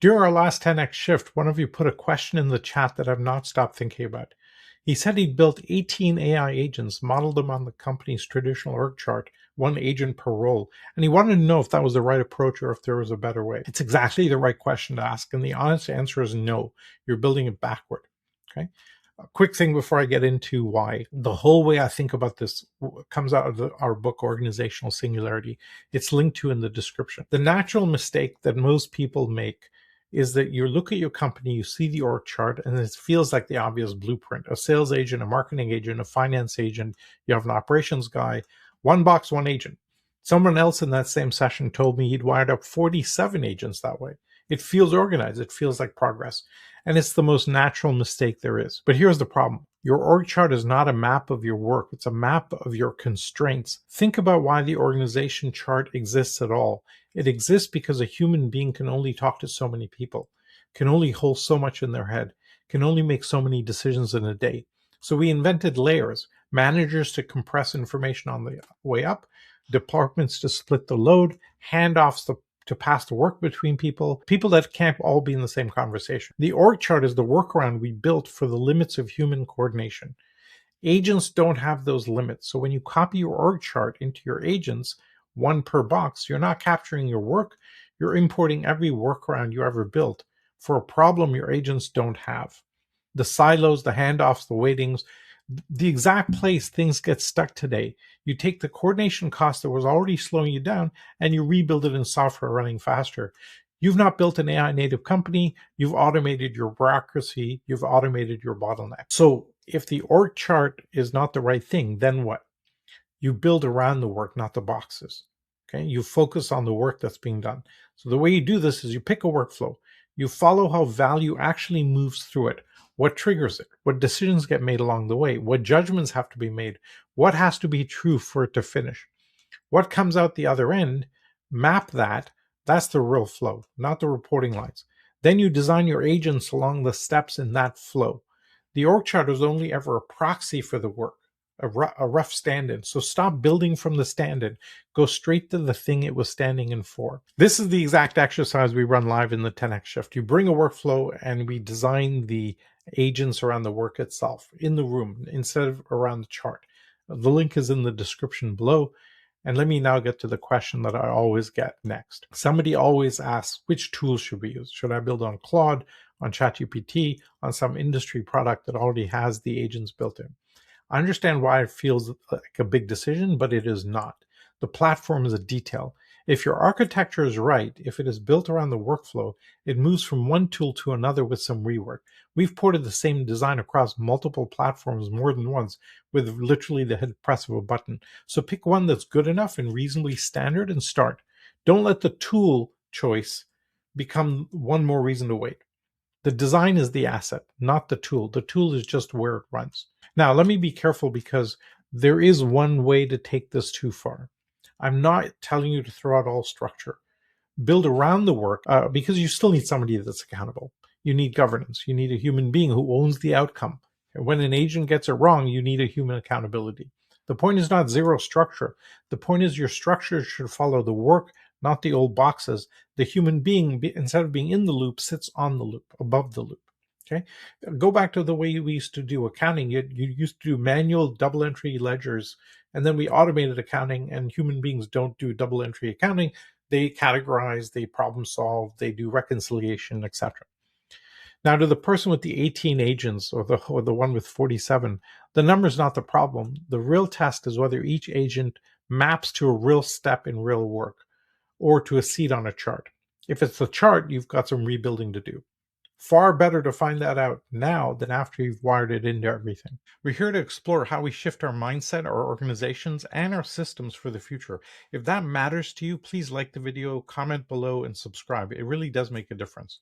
During our last 10x shift, one of you put a question in the chat that I've not stopped thinking about. He said he'd built 18 AI agents, modeled them on the company's traditional org chart, one agent per role, and he wanted to know if that was the right approach or if there was a better way. It's exactly the right question to ask, and the honest answer is no. You're building it backward. Okay. A quick thing before I get into why. The whole way I think about this comes out of our book, Organizational Singularity. It's linked to in the description. The natural mistake that most people make is that you look at your company, you see the org chart, and it feels like the obvious blueprint. A sales agent, a marketing agent, a finance agent, you have an operations guy, one box, one agent. Someone else in that same session told me he'd wired up 47 agents that way. It feels organized. It feels like progress. And it's the most natural mistake there is. But here's the problem. Your org chart is not a map of your work. It's a map of your constraints. Think about why the organization chart exists at all. It exists because a human being can only talk to so many people, can only hold so much in their head, can only make so many decisions in a day. So we invented layers, managers to compress information on the way up, departments to split the load, handoffs to pass the work between people that can't all be in the same conversation. The org chart is the workaround we built for the limits of human coordination. Agents don't have those limits. So when you copy your org chart into your agents, one per box, you're not capturing your work. You're importing every workaround you ever built for a problem your agents don't have. The silos, the handoffs, the waitings, the exact place things get stuck today. You take the coordination cost that was already slowing you down and you rebuild it in software running faster. You've not built an AI native company. You've automated your bureaucracy. You've automated your bottleneck. So if the org chart is not the right thing, then what? You build around the work, not the boxes. Okay. You focus on the work that's being done. So the way you do this is you pick a workflow. You follow how value actually moves through it. What triggers it? What decisions get made along the way? What judgments have to be made? What has to be true for it to finish? What comes out the other end? Map that. That's the real flow, not the reporting lines. Then you design your agents along the steps in that flow. The org chart is only ever a proxy for the work, a rough stand-in. So stop building from the stand-in. Go straight to the thing it was standing in for. This is the exact exercise we run live in the 10x shift. You bring a workflow and we design the agents around the work itself in the room instead of around the chart. The link is in the description below. And let me now get to the question that I always get next. Somebody always asks, which tools should we use? Should I build on Claude, on ChatGPT, on some industry product that already has the agents built in? I understand why it feels like a big decision, but it is not. The platform is a detail. If your architecture is right, if it is built around the workflow, it moves from one tool to another with some rework. We've ported the same design across multiple platforms more than once with literally the press of a button. So pick one that's good enough and reasonably standard and start. Don't let the tool choice become one more reason to wait. The design is the asset, not the tool. The tool is just where it runs. Now, let me be careful because there is one way to take this too far. I'm not telling you to throw out all structure. Build around the work because you still need somebody that's accountable. You need governance. You need a human being who owns the outcome. And when an agent gets it wrong, you need a human accountability. The point is not zero structure. The point is your structure should follow the work, not the old boxes. The human being, instead of being in the loop, sits on the loop, above the loop. Okay, go back to the way we used to do accounting. You used to do manual double entry ledgers, and then we automated accounting, and human beings don't do double entry accounting. They categorize, they problem solve, they do reconciliation, etc. Now, to the person with the 18 agents or the one with 47, the number is not the problem. The real test is whether each agent maps to a real step in real work or to a seat on a chart. If it's the chart, you've got some rebuilding to do. Far better to find that out now than after you've wired it into everything. We're here to explore how we shift our mindset, our organizations, and our systems for the future. If that matters to you, please like the video, comment below, and subscribe. It really does make a difference.